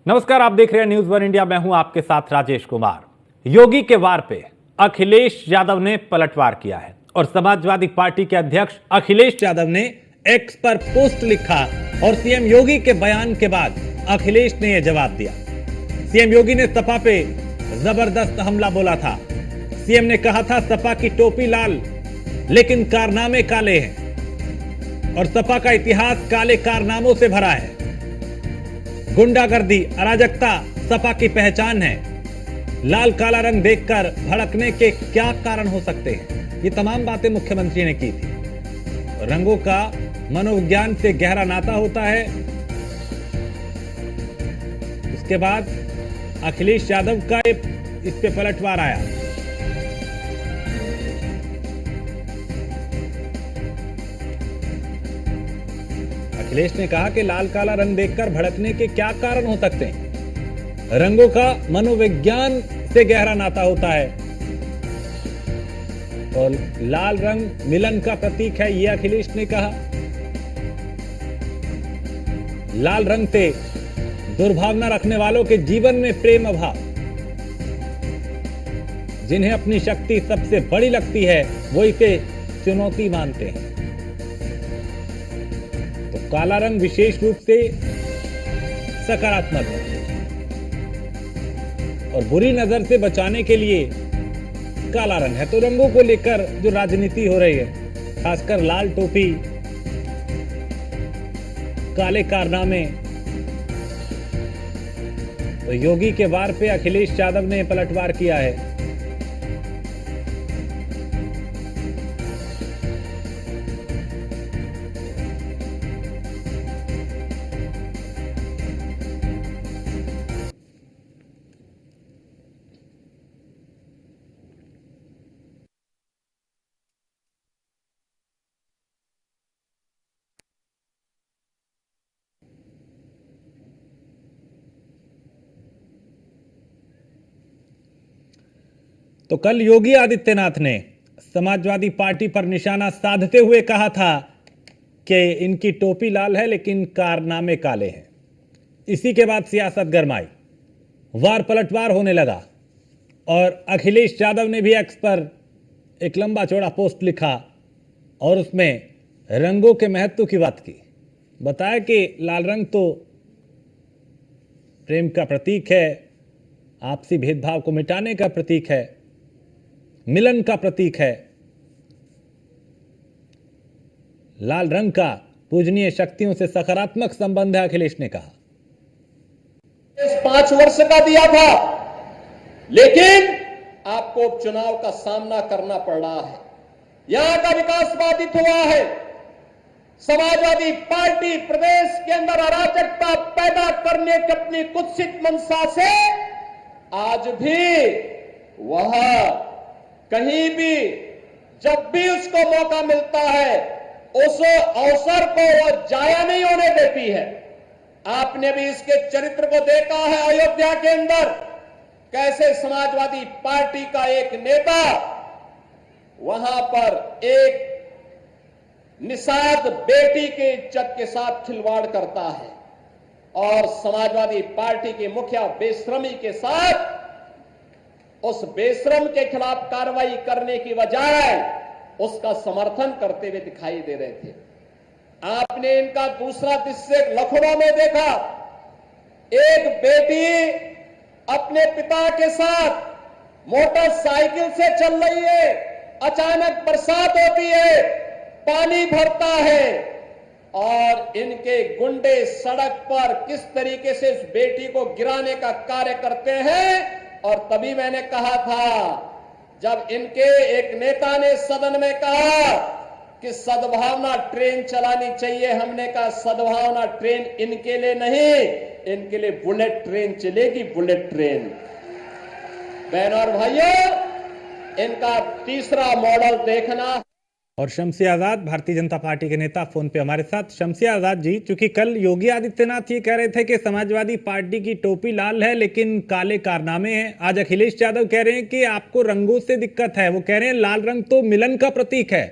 नमस्कार, आप देख रहे हैं न्यूज वन इंडिया। मैं हूं आपके साथ राजेश कुमार। योगी के वार पे अखिलेश यादव ने पलटवार किया है और समाजवादी पार्टी के अध्यक्ष अखिलेश यादव ने एक्स पर पोस्ट लिखा और सीएम योगी के बयान के बाद अखिलेश ने यह जवाब दिया। सीएम योगी ने सपा पे जबरदस्त हमला बोला था। सीएम ने कहा था सपा की टोपी लाल लेकिन कारनामे काले हैं और सपा का इतिहास काले कारनामों से भरा है। गुंडागर्दी, अराजकता सपा की पहचान है। लाल काला रंग देखकर भड़कने के क्या कारण हो सकते हैं? ये तमाम बातें मुख्यमंत्री ने की थी। रंगों का मनोविज्ञान से गहरा नाता होता है। उसके बाद अखिलेश यादव का इस पे पलटवार आया। अखिलेश ने कहा कि लाल काला रंग देखकर भड़कने के क्या कारण हो सकते हैं? रंगों का मनोविज्ञान से गहरा नाता होता है और लाल रंग मिलन का प्रतीक है, यह अखिलेश ने कहा। लाल रंग से दुर्भावना रखने वालों के जीवन में प्रेम अभाव, जिन्हें अपनी शक्ति सबसे बड़ी लगती है वो इसे चुनौती मानते हैं। तो काला रंग विशेष रूप से सकारात्मक है और बुरी नजर से बचाने के लिए काला रंग है। तो रंगों को लेकर जो राजनीति हो रही है, खासकर लाल टोपी, काले कारनामे, तो योगी के वार पे अखिलेश यादव ने पलटवार किया है। तो कल योगी आदित्यनाथ ने समाजवादी पार्टी पर निशाना साधते हुए कहा था कि इनकी टोपी लाल है लेकिन कारनामे काले हैं। इसी के बाद सियासत गरमाई, वार पलटवार होने लगा और अखिलेश यादव ने भी एक्स पर एक लंबा चौड़ा पोस्ट लिखा और उसमें रंगों के महत्व की बात की। बताया कि लाल रंग तो प्रेम का प्रतीक है, आपसी भेदभाव को मिटाने का प्रतीक है, मिलन का प्रतीक है। लाल रंग का पूजनीय शक्तियों से सकारात्मक संबंध है, अखिलेश ने कहा। 5 वर्ष का दिया था, लेकिन आपको उपचुनाव का सामना करना पड़ रहा है। यहां का विकास बाधित हुआ है। समाजवादी पार्टी प्रदेश के अंदर अराजकता पैदा करने की अपनी कुत्सित मंशा से आज भी वह कहीं भी जब भी उसको मौका मिलता है उस अवसर को वह जाया नहीं होने देती है। आपने भी इसके चरित्र को देखा है। अयोध्या के अंदर कैसे समाजवादी पार्टी का एक नेता वहां पर एक निषाद बेटी के इज्जत के साथ खिलवाड़ करता है और समाजवादी पार्टी के मुखिया बेशर्मी के साथ उस बेशरम के खिलाफ कार्रवाई करने की बजाय उसका समर्थन करते हुए दिखाई दे रहे थे। आपने इनका दूसरा दृश्य लखनऊ में देखा। एक बेटी अपने पिता के साथ मोटरसाइकिल से चल रही है, अचानक बरसात होती है, पानी भरता है और इनके गुंडे सड़क पर किस तरीके से इस बेटी को गिराने का कार्य करते हैं। और तभी मैंने कहा था, जब इनके एक नेता ने सदन में कहा कि सद्भावना ट्रेन चलानी चाहिए, हमने कहा सद्भावना ट्रेन इनके लिए नहीं, इनके लिए बुलेट ट्रेन चलेगी, बुलेट ट्रेन। बहनों और भाइयों, इनका तीसरा मॉडल देखना। और शमसी आजाद, भारतीय जनता पार्टी के नेता, फोन पे हमारे साथ। शमसी आजाद जी, चूंकि कल योगी आदित्यनाथ ये कह रहे थे कि समाजवादी पार्टी की टोपी लाल है लेकिन काले कारनामे हैं, आज अखिलेश यादव कह रहे हैं कि आपको रंगों से दिक्कत है। वो कह रहे हैं लाल रंग तो मिलन का प्रतीक है।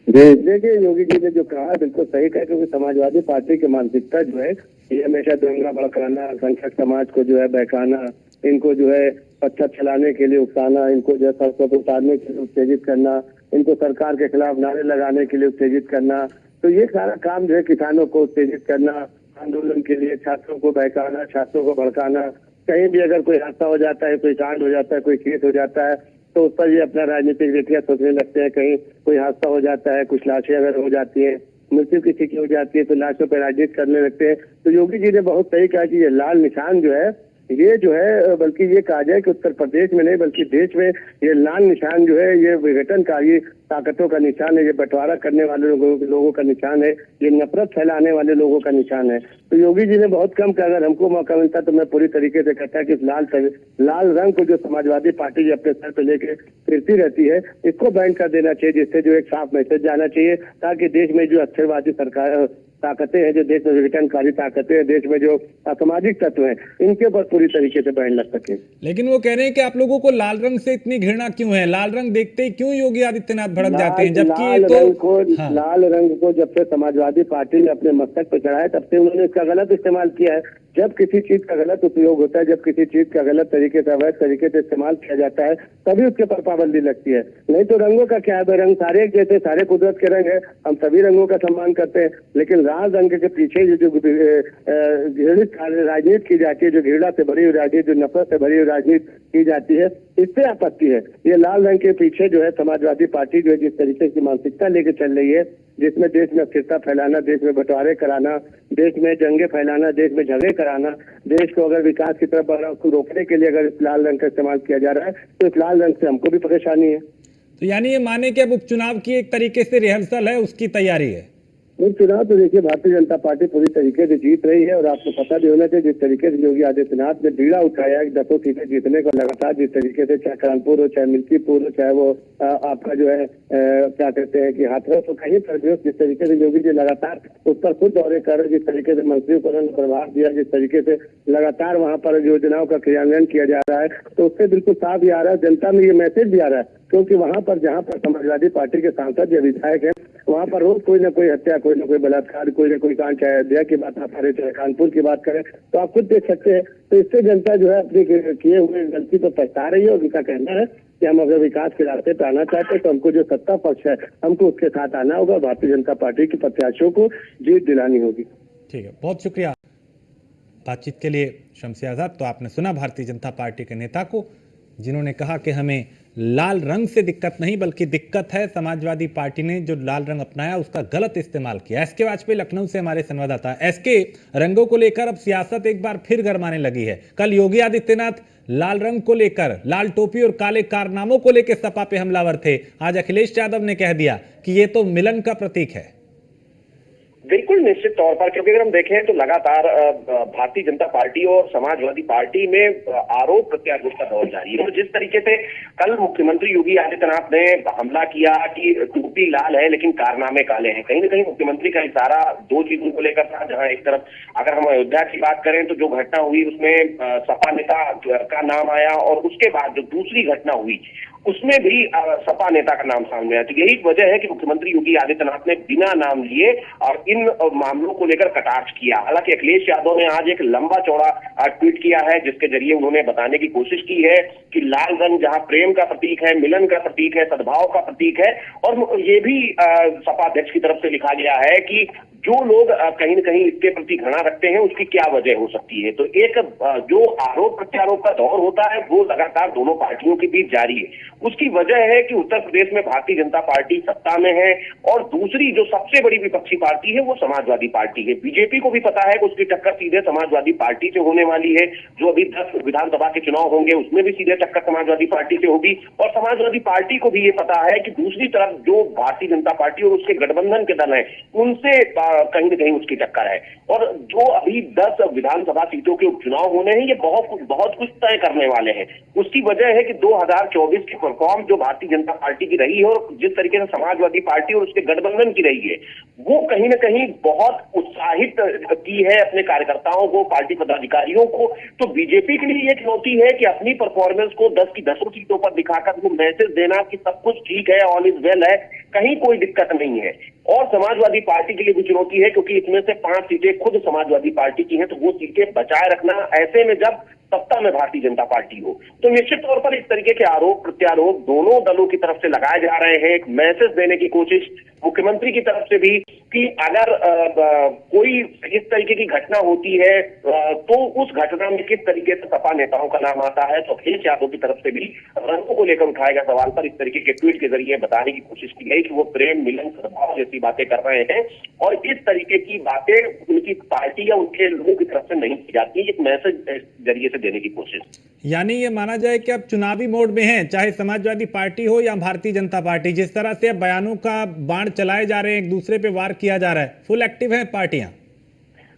देखिए, योगी जी ने जो कहा बिल्कुल सही कहा, क्योंकि समाजवादी पार्टी की मानसिकता जो है ये हमेशा दंगा भड़काना, संख्यक समाज को जो है बहकाना, इनको जो है पत्थर चलाने के लिए उकसाना, इनको जो है सड़कों पर उतारने के लिए उत्तेजित करना, इनको सरकार के खिलाफ नारे लगाने के लिए उत्तेजित करना। तो ये सारा काम जो है किसानों को उत्तेजित करना, आंदोलन के लिए छात्रों को बहकाना, छात्रों को भड़काना। कहीं भी अगर कोई हादसा हो जाता है, कोई कांड हो जाता है, कोई केस हो जाता है, तो उस पर ये अपना राजनीतिक रीतियां सोचने लगते हैं। कहीं कोई हादसा हो जाता है, कुछ लाशें अगर हो जाती है, मृत्यु किसी की हो जाती है, तो लाशों पर राजनीति करने लगते हैं। तो योगी जी ने बहुत सही कहा कि ये लाल निशान जो है, ये जो है, बल्कि ये कहा जाए कि उत्तर प्रदेश में नहीं बल्कि देश में ये लाल निशान जो है, ये विघटनकारी ताकतों का निशान है, ये बंटवारा करने वाले लोगों का निशान है, ये नफरत फैलाने वाले लोगों का निशान है। तो योगी जी ने बहुत कम कहा। अगर हमको मौका मिलता तो मैं पूरी तरीके से कहता कि इस लाल रंग को जो समाजवादी पार्टी अपने सर पे लेके फिरती रहती है, इसको बैन कर देना चाहिए, जिससे जो एक साफ मैसेज जाना चाहिए, ताकि देश में जो अस्थिरवादी सरकार ताकतें हैं, जो देश में विघटनकारी ताकतें हैं, देश में जो असामाजिक तत्व हैं, इनके ऊपर पूरी तरीके से बैन लग सके। लेकिन वो कह रहे हैं कि आप लोगों को लाल रंग से इतनी घृणा क्यों है? लाल रंग देखते ही क्यों योगी आदित्यनाथ भड़क जाते हैं? जबकि ये तो लाल रंग को जब से समाजवादी पार्टी ने अपने मस्तक पर चढ़ाया, तब से उन्होंने इसका गलत इस्तेमाल किया है। जब किसी चीज का गलत उपयोग होता है, जब किसी चीज का गलत तरीके से, अवैध तरीके से इस्तेमाल किया जाता है, तभी उसके पर पाबंदी लगती है। नहीं तो रंगों का क्या है? रंग सारे एक जैसे, सारे कुदरत के रंग है, हम सभी रंगों का सम्मान करते हैं। लेकिन लाल रंग के पीछे जो घृणित राजनीति की जाती है, जो घृणा से भरी हुई राजनीति, जो नफरत से भरी हुई राजनीति की जाती है, इससे आपत्ति है। ये लाल रंग के पीछे जो है समाजवादी पार्टी जो है जिस तरीके की मानसिकता लेके चल रही है, जिसमें देश में अस्थिरता फैलाना, देश में बंटवारे कराना, देश में जंगे फैलाना, देश में झगड़े कराना, देश को अगर विकास की तरफ रोकने के लिए अगर इस लाल रंग का इस्तेमाल किया जा रहा है, तो इस लाल रंग से हमको भी परेशानी है। तो यानी ये माने कि अब उपचुनाव की एक तरीके से रिहर्सल है, उसकी तैयारी है। चुनाव तो देखिए भारतीय जनता पार्टी पूरी तरीके से जीत रही है, और आपको पता भी होना चाहिए जिस तरीके से योगी आदित्यनाथ ने बीड़ा उठाया 10 सीटें जीतने को लगातार, जिस तरीके से चाहे कानपुर हो, चाहे मिल्कीपुर हो, चाहे वो आपका जो है क्या कहते हैं कि हाथरस, तो कहीं पर भी जिस तरीके से योगी जी लगातार उस पर खुद दौरे कर रहे, जिस तरीके से मंत्रियों को उन्होंने प्रभाव दिया, जिस तरीके से लगातार वहां पर योजनाओं का क्रियान्वयन किया जा रहा है, तो उससे बिल्कुल साफ भी आ रहा है, जनता में ये मैसेज भी आ रहा है। क्योंकि वहां पर जहां पर समाजवादी पार्टी के सांसद या विधायक हैं, वहां पर रोज कोई ना कोई हत्या, कोई ना कोई बलात्कार, कोई ना कोई कांड, चाहे अयोध्या की बात आप करें, चाहे कानपुर की बात करें, तो आप खुद देख सकते हैं। तो इससे जनता जो है अपनी किए हुए गलती तो पछता रही है, और उनका कहना है कि हम अगर विकास के रास्ते पे आना चाहते हैं, तो हमको जो सत्ता पक्ष है, हमको उसके साथ आना होगा, भारतीय जनता पार्टी के प्रत्याशियों को जीत दिलानी होगी। ठीक है, बहुत शुक्रिया बातचीत के लिए शमसी आजाद। तो आपने सुना भारतीय जनता पार्टी के नेता को, जिन्होंने कहा कि हमें लाल रंग से दिक्कत नहीं, बल्कि दिक्कत है समाजवादी पार्टी ने जो लाल रंग अपनाया उसका गलत इस्तेमाल किया। एसके वाजपेयी लखनऊ से हमारे संवाददाता। एसके, रंगों को लेकर अब सियासत एक बार फिर गरमाने लगी है। कल योगी आदित्यनाथ लाल रंग को लेकर, लाल टोपी और काले कारनामों को लेकर सपा पे हमलावर थे। आज अखिलेश यादव ने कह दिया कि ये तो मिलन का प्रतीक है। बिल्कुल निश्चित तौर पर, क्योंकि अगर हम देखें तो लगातार भारतीय जनता पार्टी और समाजवादी पार्टी में आरोप प्रत्यारोप का दौर जारी है। और जिस तरीके से कल मुख्यमंत्री योगी आदित्यनाथ ने हमला किया कि टोपी लाल है लेकिन कारनामे काले हैं, कहीं ना कहीं मुख्यमंत्री का इशारा दो चीजों को लेकर था। जहां एक तरफ अगर हम अयोध्या की बात करें तो जो घटना हुई उसमें सपा नेता का नाम आया, और उसके बाद जो दूसरी घटना हुई उसमें भी सपा नेता का नाम सामने आया। तो यही वजह है कि मुख्यमंत्री योगी आदित्यनाथ ने बिना नाम लिए और इन मामलों को लेकर कटाक्ष किया। हालांकि अखिलेश यादव ने आज एक लंबा चौड़ा ट्वीट किया है, जिसके जरिए उन्होंने बताने की कोशिश की है कि लाल रंग जहां प्रेम का प्रतीक है, मिलन का प्रतीक है, सद्भाव का प्रतीक है। और ये भी सपा अध्यक्ष की तरफ से लिखा गया है कि जो लोग कहीं न कहीं इसके प्रति घृणा रखते हैं उसकी क्या वजह हो सकती है। तो एक जो आरोप प्रत्यारोप का दौर होता है वो लगातार दोनों पार्टियों के बीच जारी है। उसकी वजह है कि उत्तर प्रदेश में भारतीय जनता पार्टी सत्ता में है, और दूसरी जो सबसे बड़ी विपक्षी पार्टी है वो समाजवादी पार्टी है। बीजेपी को भी पता है कि उसकी टक्कर सीधे समाजवादी पार्टी से होने वाली है। जो अभी 10 विधानसभा के चुनाव होंगे उसमें भी सीधे टक्कर समाजवादी पार्टी से होगी, और समाजवादी पार्टी को भी ये पता है कि दूसरी तरफ जो भारतीय जनता पार्टी और उसके गठबंधन के दल हैं उनसे कहीं न कहीं उसकी टक्कर है। और जो अभी 10 विधानसभा सीटों के उपचुनाव होने हैं, ये बहुत कुछ तय करने वाले हैं। उसकी वजह है कि 2024 की परफॉर्म जो भारतीय जनता पार्टी की रही है और जिस तरीके से समाजवादी पार्टी और उसके गठबंधन की रही है, वो कहीं न कहीं कहीं बहुत उत्साहित की है अपने कार्यकर्ताओं को, पार्टी पदाधिकारियों को। तो बीजेपी के लिए ये चुनौती है कि अपनी परफॉर्मेंस को 10 की 10 सीटों पर दिखाकर वो मैसेज देना कि सब कुछ ठीक है, ऑल इज वेल है, कहीं कोई दिक्कत नहीं है। और समाजवादी पार्टी के लिए भी चुनौती है क्योंकि इसमें से 5 सीटें खुद समाजवादी पार्टी की हैं, तो वो सीटें बचाए रखना ऐसे में जब सत्ता में भारतीय जनता पार्टी हो। तो निश्चित तौर पर इस तरीके के आरोप प्रत्यारोप दोनों दलों की तरफ से लगाए जा रहे हैं। एक मैसेज देने की कोशिश मुख्यमंत्री की तरफ से भी कि अगर कोई इस तरीके की घटना होती है तो उस घटना में किस तरीके से सपा नेताओं का नाम आता है। तो अखिलेश यादव की तरफ से भी रंगों को लेकर उठाए गए सवाल पर इस तरीके के ट्वीट के जरिए बताने की कोशिश की गई कि वो प्रेम, मिलन, सद्भाव जैसी बातें कर रहे हैं और इस तरीके की बातें उनकी पार्टी या उनके लोगों की तरफ से नहीं की जाती। एक मैसेज जरिए से देने की कोशिश। यानी ये माना जाए कि अब चुनावी मोड में हैं, चाहे समाजवादी पार्टी हो या भारतीय जनता पार्टी। जिस तरह से अब बयानों का बाण चलाए जा रहे हैं, एक दूसरे पे वार किया जा रहा है, फुल एक्टिव है पार्टियां।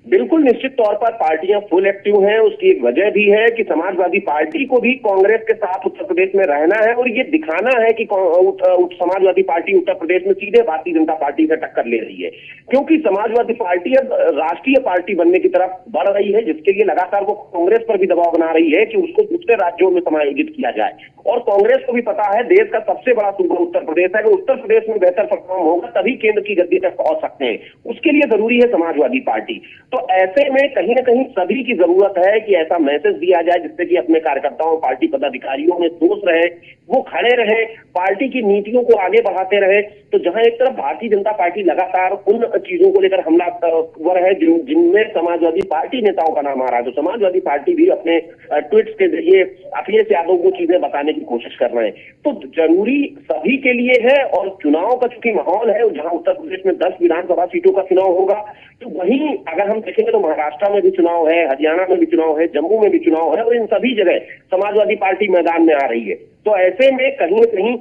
बिल्कुल निश्चित तौर पर पार्टियां फुल एक्टिव हैं। उसकी एक वजह भी है कि समाजवादी पार्टी को भी कांग्रेस के साथ उत्तर प्रदेश में रहना है और ये दिखाना है कि समाजवादी पार्टी उत्तर प्रदेश में सीधे भारतीय जनता पार्टी से टक्कर ले रही है, क्योंकि समाजवादी पार्टी अब राष्ट्रीय पार्टी बनने की तरफ बढ़ रही है, जिसके लिए लगातार वो कांग्रेस पर भी दबाव बना रही है कि उसको दूसरे राज्यों में समायोजित किया जाए। और कांग्रेस को भी पता है देश का सबसे बड़ा सूबा उत्तर प्रदेश है, अगर उत्तर प्रदेश में बेहतर परफॉर्म होगा तभी केंद्र की गद्दी तक पहुंच सकते हैं। उसके लिए जरूरी है समाजवादी पार्टी। तो ऐसे में कहीं ना कहीं सभी की जरूरत है कि ऐसा मैसेज दिया जाए जिससे कि अपने कार्यकर्ताओं, पार्टी पदाधिकारियों में जोश रहे, वो खड़े रहे, पार्टी की नीतियों को आगे बढ़ाते रहे। तो जहां एक तरफ भारतीय जनता पार्टी लगातार उन चीजों को लेकर हमलावर है जिनमें समाजवादी पार्टी नेताओं का नाम आ रहा है, तो समाजवादी पार्टी भी अपने ट्वीट्स के जरिए अखिलेश यादव को चीजें बताने की कोशिश कर रहे हैं। तो जरूरी सभी के लिए है और चुनाव का चूंकि माहौल है, जहां उत्तर प्रदेश में 10 विधानसभा सीटों का चुनाव होगा, तो वहीं अगर हम देखेंगे तो महाराष्ट्र में भी चुनाव है, हरियाणा में भी चुनाव है, जम्मू में भी चुनाव है और इन सभी जगह समाजवादी पार्टी मैदान में आ रही है। तो ऐसे में कहीं न कहीं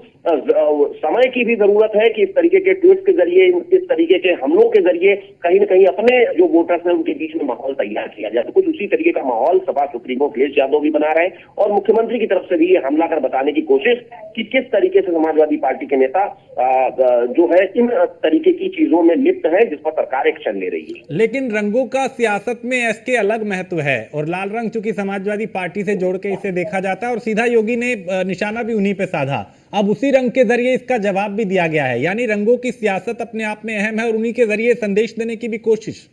समय की भी जरूरत है कि इस तरीके के ट्वीट के जरिए, इस तरीके के हमलों के जरिए कहीं न कहीं अपने जो वोटर्स हैं उनके बीच में माहौल तैयार किया जाए। तो कुछ उसी तरीके का माहौल सपा सुप्रीमो अखिलेश यादव भी बना रहे हैं और मुख्यमंत्री की तरफ से भी ये हमला कर बताने की कोशिश कि किस तरीके से समाजवादी पार्टी के नेता जो है इन तरीके की चीजों में लिप्त है जिस पर सरकार एक्शन ले रही है। लेकिन रंगों का सियासत में इसके अलग महत्व है और लाल रंग चूंकि समाजवादी पार्टी से जोड़ के इसे देखा जाता है और सीधा योगी ने निशाना भी उन्हीं पे साधा। अब उसी रंग के जरिए इसका जवाब भी दिया गया है, यानी रंगों की सियासत अपने आप में अहम है और उन्हीं के जरिए संदेश देने की भी कोशिश।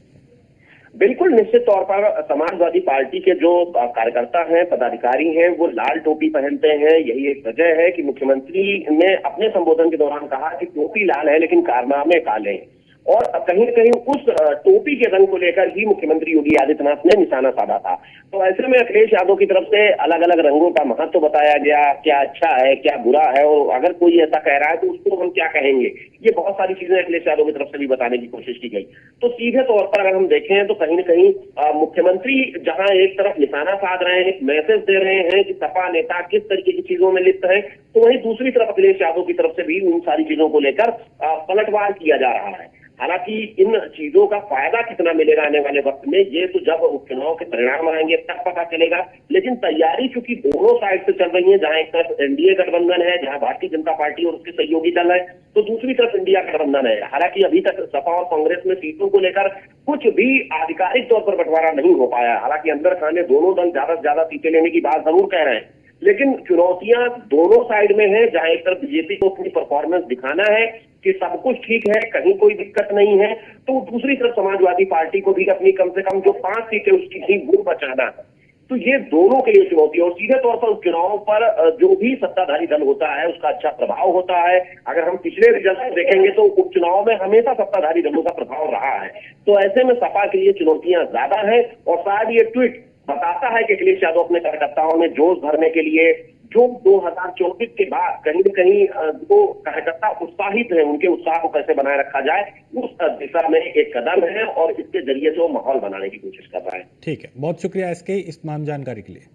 बिल्कुल निश्चित तौर पर समाजवादी पार्टी के जो कार्यकर्ता हैं, पदाधिकारी हैं, वो लाल टोपी पहनते हैं। यही एक वजह है कि मुख्यमंत्री ने अपने संबोधन के दौरान कहा कि टोपी लाल है लेकिन कारनामे काले हैं और कहीं न कहीं उस टोपी के रंग को लेकर ही मुख्यमंत्री योगी आदित्यनाथ ने निशाना साधा था। तो ऐसे में अखिलेश यादव की तरफ से अलग अलग रंगों का महत्व बताया गया, क्या अच्छा है, क्या बुरा है और अगर कोई ऐसा कह रहा है तो उसको हम क्या कहेंगे। ये बहुत सारी चीजें अखिलेश यादव की तरफ से भी बताने की कोशिश की गई। तो सीधे तौर पर अगर हम देखें तो कहीं न कहीं मुख्यमंत्री जहां एक तरफ निशाना साध रहे हैं, मैसेज दे रहे हैं कि सपा नेता किस तरीके की चीजों में लिप्त है, तो वहीं दूसरी तरफ अखिलेश यादव की तरफ से भी उन सारी चीजों को लेकर पलटवार किया जा रहा है। हालांकि इन चीजों का फायदा कितना मिलेगा आने वाले वक्त में, ये तो जब उपचुनाव के परिणाम आएंगे तब पता चलेगा। लेकिन तैयारी चूंकि दोनों साइड से चल रही है, जहां एक तरफ एनडीए गठबंधन है, जहां भारतीय जनता पार्टी और उसके सहयोगी दल है, तो दूसरी तरफ इंडिया गठबंधन है। हालांकि अभी तक सपा और कांग्रेस में सीटों को लेकर कुछ भी आधिकारिक तौर पर बंटवारा नहीं हो पाया। हालांकि अंदर खाने दोनों दल ज्यादा से ज्यादा सीटें लेने की बात जरूर कह रहे हैं, लेकिन चुनौतियां दोनों साइड में है। जहां एक तरफ बीजेपी को अपनी परफॉर्मेंस दिखाना है कि सब कुछ ठीक है, कहीं कोई दिक्कत नहीं है, तो दूसरी तरफ समाजवादी पार्टी को भी अपनी कम से कम जो 5 सीटें उसकी थी वो बचाना है। तो ये दोनों के लिए चुनौती है और सीधे तौर पर चुनाव पर जो भी सत्ताधारी दल होता है उसका अच्छा प्रभाव होता है। अगर हम पिछले रिजल्ट देखेंगे तो उपचुनाव में हमेशा सत्ताधारी दलों का प्रभाव रहा है। तो ऐसे में सपा के लिए चुनौतियां ज्यादा है और शायद ये ट्वीट बताता है कि अखिलेश यादव अपने कार्यकर्ताओं में जोश भरने के लिए जो 2024 के बाद कहीं न कहीं जो कार्यकर्ता उत्साहित है उनके उत्साह को कैसे बनाए रखा जाए उस दिशा में एक कदम है और इसके जरिए से वो माहौल बनाने की कोशिश कर रहा है। ठीक है, बहुत शुक्रिया इसके इस तमाम जानकारी के लिए।